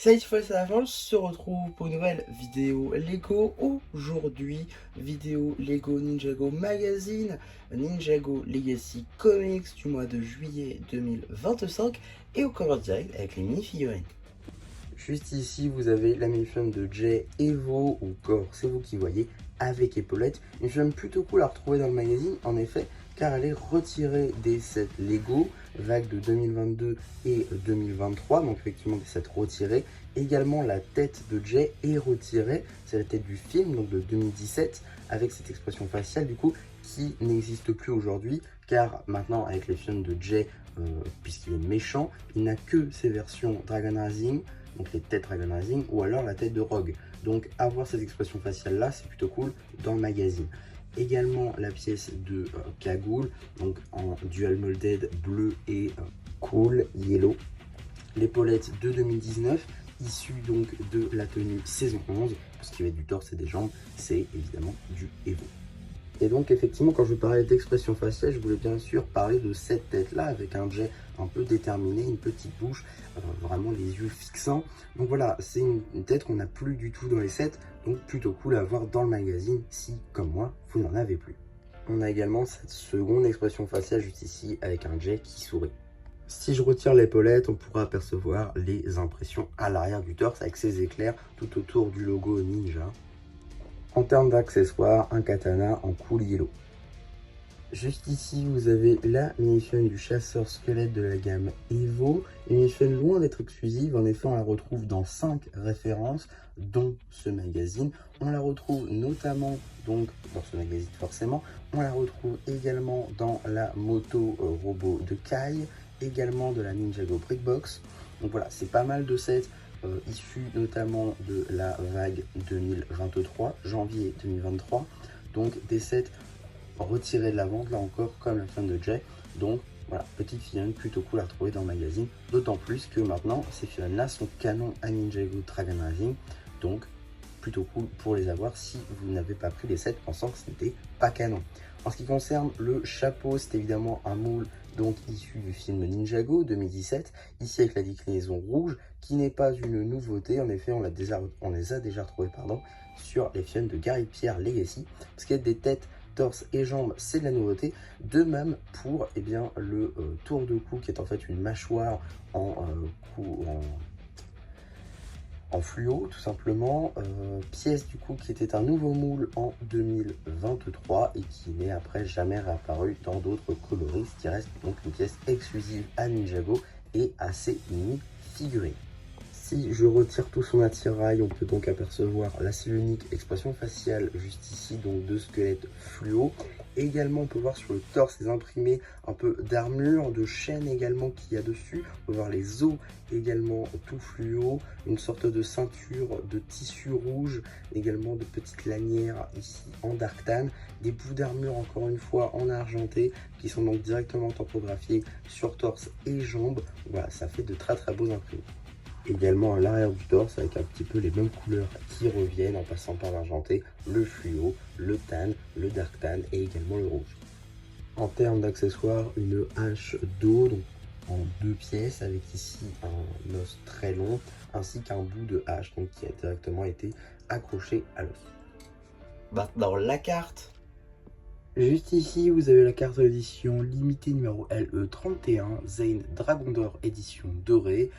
Salut tout le monde, c'est la fin, on se retrouve pour une nouvelle vidéo Lego. Aujourd'hui, vidéo Lego Ninjago Magazine, Ninjago Legacy Comics du mois de juillet 2025 et au cover direct avec les mini-figurines. Juste ici, vous avez la mini-figurine de Jay Evo, ou corps, c'est vous qui voyez, avec épaulette. Une figurine plutôt cool à retrouver dans le magazine, en effet, car elle est retirée des sets Lego, vague de 2022 et 2023, donc effectivement des sets retirés. Également, la tête de Jay est retirée, c'est la tête du film, donc de 2017, avec cette expression faciale du coup, qui n'existe plus aujourd'hui, car maintenant, avec les films de Jay, puisqu'il est méchant, il n'a que ses versions Dragon Rising, donc les têtes Dragon Rising, ou alors la tête de Rogue. Donc avoir cette expression faciale là, c'est plutôt cool dans le magazine. Également la pièce de cagoule, donc en dual molded bleu et cool yellow. L'épaulette de 2019, issue donc de la tenue saison 11, ce qui va être du torse et des jambes, c'est évidemment du Evo. Et donc effectivement, quand je parlais d'expression faciale, je voulais bien sûr parler de cette tête-là, avec un jet un peu déterminé, une petite bouche, vraiment les yeux fixants. Donc voilà, c'est une tête qu'on n'a plus du tout dans les sets, donc plutôt cool à voir dans le magazine si, comme moi, vous n'en avez plus. On a également cette seconde expression faciale juste ici, avec un jet qui sourit. Si je retire l'épaulette, on pourra apercevoir les impressions à l'arrière du torse avec ces éclairs tout autour du logo Ninja. En termes d'accessoires, un katana en cool yellow. Juste ici, vous avez la mini-figurine du chasseur squelette de la gamme Evo. Une mini-figurine loin d'être exclusive, en effet on la retrouve dans 5 références, dont ce magazine. On la retrouve notamment, donc dans ce magazine forcément, on la retrouve également dans la moto robot de Kai, également de la Ninjago Brickbox. Donc voilà, c'est pas mal de sets. Issu notamment de la vague 2023, janvier 2023, donc des sets retirés de la vente, là encore, comme la fin de Jay. Donc voilà, petite figurine plutôt cool à retrouver dans le magazine, d'autant plus que maintenant, ces figurines-là sont canon à Ninjago Dragon Rising, donc plutôt cool pour les avoir si vous n'avez pas pris les sets pensant que ce n'était pas canon. En ce qui concerne le chapeau, c'est évidemment un moule donc issu du film Ninjago 2017, ici avec la déclinaison rouge, qui n'est pas une nouveauté. En effet, on les a déjà retrouvés sur les figurines de Gary Pierre Legacy. Ce qui est des têtes, torse et jambes, c'est de la nouveauté. De même pour le tour de cou, qui est en fait une mâchoire en fluo tout simplement, pièce du coup qui était un nouveau moule en 2023 et qui n'est après jamais réapparu dans d'autres coloris, ce qui reste donc une pièce exclusive à Ninjago et assez mini figurée. Si je retire tout son attirail, on peut donc apercevoir la seule unique expression faciale juste ici, donc deux squelettes fluo. Également, on peut voir sur le torse les imprimés un peu d'armure, de chaîne également qu'il y a dessus. On peut voir les os également tout fluo, une sorte de ceinture de tissu rouge, également de petites lanières ici en dark tan, des bouts d'armure encore une fois en argenté qui sont donc directement tampographiés sur torse et jambes. Voilà, ça fait de très beaux imprimés. Également à l'arrière du torse avec un petit peu les mêmes couleurs qui reviennent en passant par l'argenté, le fluo, le tan, le dark tan et également le rouge. En termes d'accessoires, une hache d'eau donc en deux pièces avec ici un os très long ainsi qu'un bout de hache donc, qui a directement été accroché à l'os. Maintenant la carte. Juste ici, vous avez la carte d'édition limitée numéro LE31, Zane Dragon d'Or édition dorée.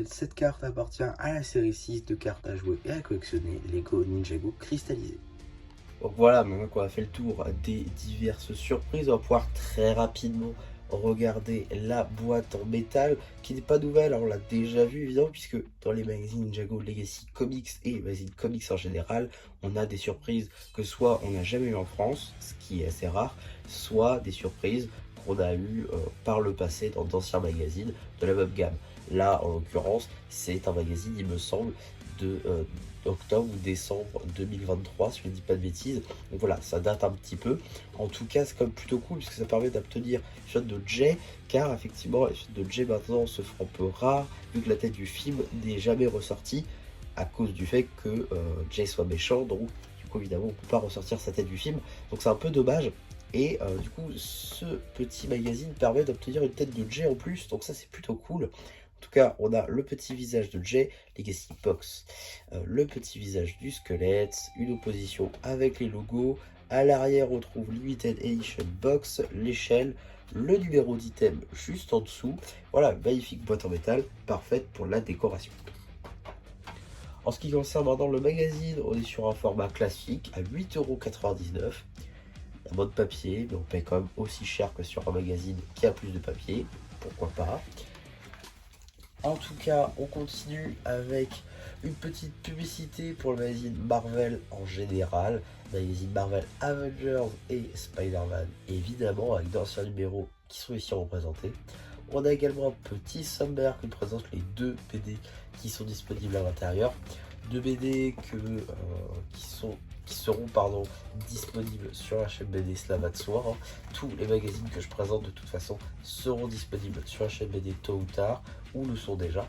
Cette carte appartient à la série 6 de cartes à jouer et à collectionner Lego Ninjago cristallisé. Donc voilà, maintenant qu'on a fait le tour des diverses surprises, on va pouvoir très rapidement regarder la boîte en métal qui n'est pas nouvelle, alors on l'a déjà vu évidemment, puisque dans les magazines Ninjago Legacy Comics et magazines comics en général, on a des surprises que soit on n'a jamais eu en France, ce qui est assez rare, soit des surprises qu'on a eues par le passé dans d'anciens magazines de la même gamme. Là, en l'occurrence, c'est un magazine, il me semble, de octobre ou décembre 2023, si je ne dis pas de bêtises. Donc voilà, ça date un petit peu. En tout cas, c'est quand même plutôt cool, puisque ça permet d'obtenir une shot de Jay, car effectivement, les shots de Jay maintenant se font un peu rares, vu que la tête du film n'est jamais ressortie, à cause du fait que Jay soit méchant, donc du coup, évidemment, on ne peut pas ressortir sa tête du film. Donc c'est un peu dommage. Et du coup, ce petit magazine permet d'obtenir une tête de Jay en plus, donc ça c'est plutôt cool. En tout cas, on a le petit visage de Jay, Legacy Box, le petit visage du squelette, une opposition avec les logos. À l'arrière, on trouve Limited Edition Box, l'échelle, le numéro d'item juste en dessous. Voilà, magnifique boîte en métal, parfaite pour la décoration. En ce qui concerne maintenant le magazine, on est sur un format classique à 8,99 €. Un mode papier, mais on paye quand même aussi cher que sur un magazine qui a plus de papier. Pourquoi pas. En tout cas, on continue avec une petite publicité pour le magazine Marvel en général. Magazine Marvel Avengers et Spider-Man, évidemment, avec d'anciens numéros qui sont ici représentés. On a également un petit sommaire qui présente les 2 BD qui sont disponibles à l'intérieur. 2 BD qui seront disponibles sur la chaîne BD, cela va de soi. Hein. Tous les magazines que je présente de toute façon seront disponibles sur la chaîne BD tôt ou tard, ou le sont déjà.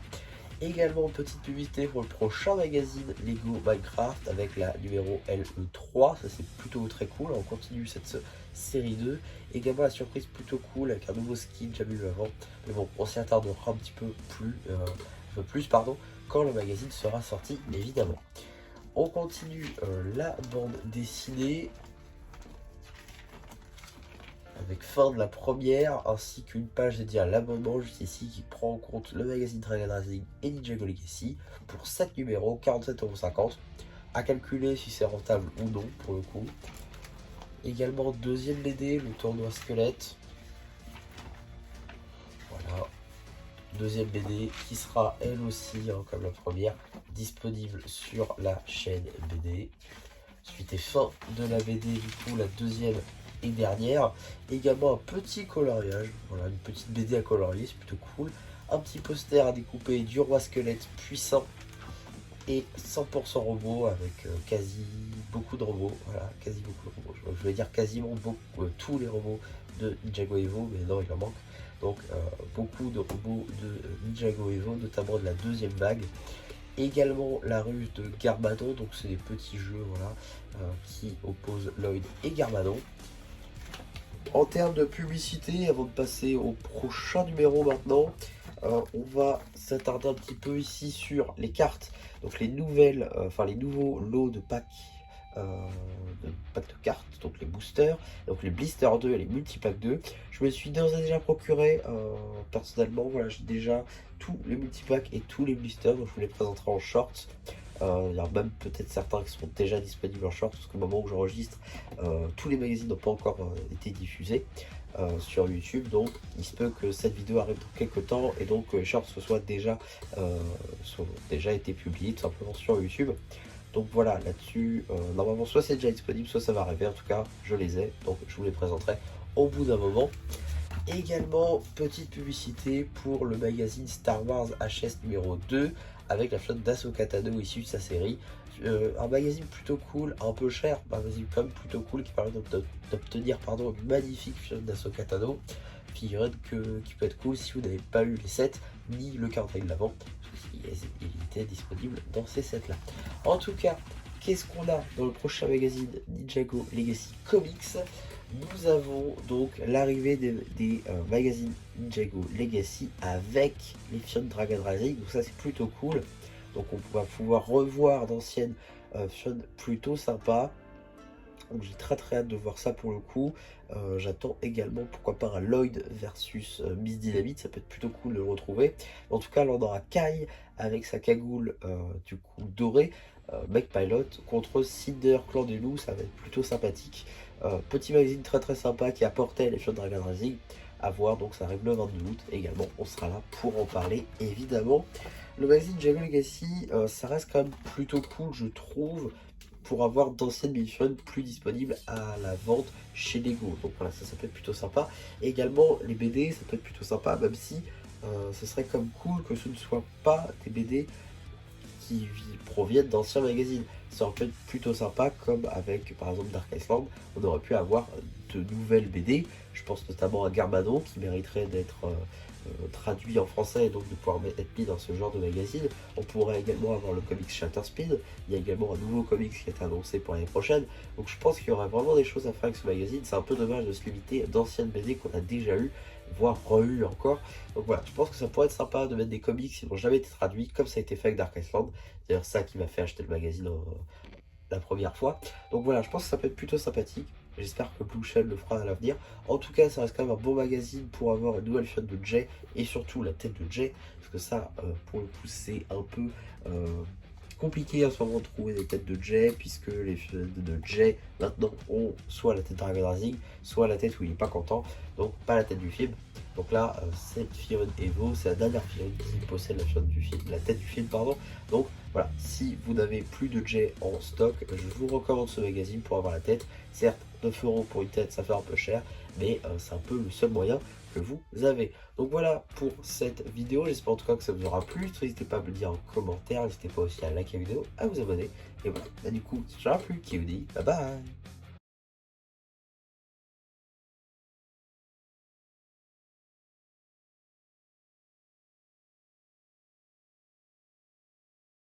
Également, petite publicité pour le prochain magazine Lego Minecraft avec la numéro LE3, ça c'est plutôt très cool, on continue cette série 2. Également la surprise plutôt cool avec un nouveau skin jamais vu avant, mais bon, on s'y attardera un petit peu plus quand le magazine sera sorti évidemment. On continue la bande dessinée avec fin de la première, ainsi qu'une page dédiée à l'abonnement juste ici qui prend en compte le magazine Dragon Racing et Ninjago Legacy pour 7 numéros, 47,50 €, à calculer si c'est rentable ou non pour le coup. Également deuxième BD, le tournoi squelette. Voilà, deuxième BD qui sera elle aussi, hein, comme la première, disponible sur la chaîne BD. Suite et fin de la BD, du coup la deuxième et dernière. Également un petit coloriage, voilà, une petite BD à colorier, c'est plutôt cool. Un petit poster à découper du roi squelette puissant et 100% robot avec beaucoup de robots, voilà, quasi beaucoup de robots. Je vais dire quasiment tous les robots de Ninjago Evo, mais non, il en manque. Donc beaucoup de robots de Ninjago Evo, notamment de la deuxième vague. Également la ruse de Garmadon, donc c'est des petits jeux, voilà, qui opposent Lloyd et Garmadon. En termes de publicité, avant de passer au prochain numéro maintenant, on va s'attarder un petit peu ici sur les cartes, donc les nouveaux lots de packs de cartes, donc les boosters, donc les blisters 2 et les multipacks 2. Je me suis d'ores et déjà procuré personnellement, voilà, j'ai déjà tous les multipacks et tous les blisters, donc je vous les présenterai en short. Il y a même peut-être certains qui sont déjà disponibles en short, parce qu'au moment où j'enregistre, tous les magazines n'ont pas encore été diffusés sur YouTube, donc il se peut que cette vidéo arrive dans quelques temps et donc les shorts soient déjà été publiés tout simplement sur YouTube. Donc voilà, là-dessus, normalement soit c'est déjà disponible, soit ça va arriver, en tout cas je les ai, donc je vous les présenterai au bout d'un moment. Également, petite publicité pour le magazine Star Wars HS numéro 2 avec la flotte d'Ahsoka Tano issue de sa série. Un magazine plutôt cool, un peu cher, un magazine quand même plutôt cool qui permet d'obtenir une magnifique flotte d'Ahsoka Tano. Figurine qui peut être cool si vous n'avez pas eu les sets ni le calendrier de l'avant, il était disponible dans ces sets là. En tout cas, qu'est-ce qu'on a dans le prochain magazine Ninjago Legacy Comics? Nous avons donc l'arrivée des magazines Ninjago Legacy avec les films Dragon Racing, donc ça c'est plutôt cool. Donc on va pouvoir revoir d'anciennes films plutôt sympas. Donc j'ai très hâte de voir ça pour le coup. J'attends également pourquoi pas un Lloyd versus Miss Dynamite, ça peut être plutôt cool de le retrouver. En tout cas là on aura Kai avec sa cagoule du coup dorée, Mech Pilot contre Cinder Clan des Loups, ça va être plutôt sympathique. Petit magazine très sympa qui apportait les films de Dragon Racing à voir, donc ça arrive le 22 août également, on sera là pour en parler évidemment. Le magazine Ninjago Legacy, ça reste quand même plutôt cool je trouve, pour avoir d'anciennes mini-fun plus disponibles à la vente chez Lego. Donc voilà, ça peut être plutôt sympa. Et également, les BD, ça peut être plutôt sympa, même si ce serait comme cool que ce ne soit pas des BD qui proviennent d'anciens magazines. Ça aurait pu être plutôt sympa, comme avec par exemple Dark Iceland, on aurait pu avoir de nouvelles BD. Je pense notamment à Garmadon qui mériterait d'être traduit en français et donc de pouvoir être mis dans ce genre de magazine. On pourrait également avoir le comics Shatter Speed. Il y a également un nouveau comics qui est annoncé pour l'année prochaine. Donc je pense qu'il y aurait vraiment des choses à faire avec ce magazine. C'est un peu dommage de se limiter à d'anciennes BD qu'on a déjà eues. voire re-eu encore. Donc voilà, je pense que ça pourrait être sympa de mettre des comics qui n'ont jamais été traduits, comme ça a été fait avec Dark Iceland. C'est d'ailleurs ça qui m'a fait acheter le magazine la première fois. Donc voilà, je pense que ça peut être plutôt sympathique. J'espère que Blue Shell le fera à l'avenir. En tout cas, ça reste quand même un bon magazine pour avoir une nouvelle fiotte de Jay et surtout la tête de Jay. Parce que ça, pour le coup, c'est un peu compliqué à ce moment de trouver des têtes de Jay, puisque les fiottes de Jay maintenant ont soit la tête Dragon Rising, soit la tête où il n'est pas content, donc pas la tête du film. Donc là, cette Fion Evo, c'est la dernière Fion qui possède la fiotte du film, la tête du film, pardon. Donc voilà, si vous n'avez plus de Jay en stock, je vous recommande ce magazine pour avoir la tête. Certes, 9 € pour une tête, ça fait un peu cher, mais c'est un peu le seul moyen que vous avez. Donc voilà pour cette vidéo, j'espère en tout cas que ça vous aura plu. N'hésitez pas à me le dire en commentaire, n'hésitez pas aussi à liker la vidéo, à vous abonner. Et voilà, bah, du coup, si ça vous aura plu, qui vous dit bye bye.